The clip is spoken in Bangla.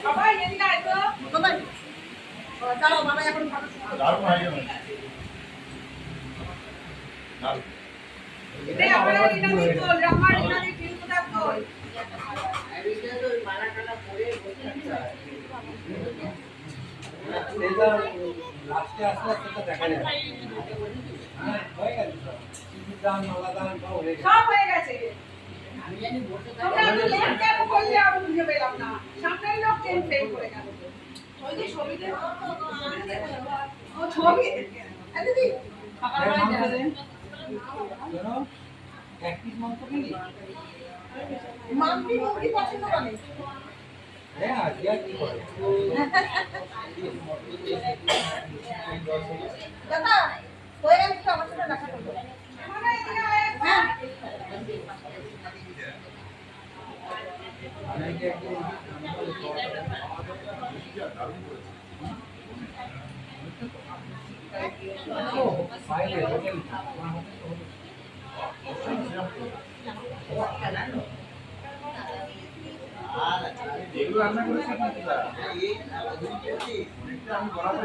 বাবা এদিকে আয় তো বাবা দাঁড়াও বাবা এখন দারুণ আইডিয়া দারুণ এটা আমরা এটা নিয়ে চল আমার এটা নিয়ে ঠিক কথা কই এটা তো মালা কাটা পরে বসে আছে এটা লাস্টে আসলে সেটা দেখা যায় হয়ে গেছে কিছু দাম মালা দাম সব হয়ে গেছে আমি জানি বসে তোমরা তো লেট কেন করলে আমি বুঝে পেলাম না সামনের লোক কেন ফেল করে গেল ওই যে ছবিতে ও ছবি আরে দিদি ফাঁকা হয়ে যাবে জানো প্র্যাকটিস মন্ত্র কি মাম্পি মুরগি পছন্দ করে হ্যাঁ আজকে কি করে দাদা হয়ে গেছে তো আমার সাথে দেখা করবে মানে এদিকে আয় হ্যাঁ অনেকে একটু ফাইলে হোটেল যেগুলো রান্না করেছি এই আমি বরাবর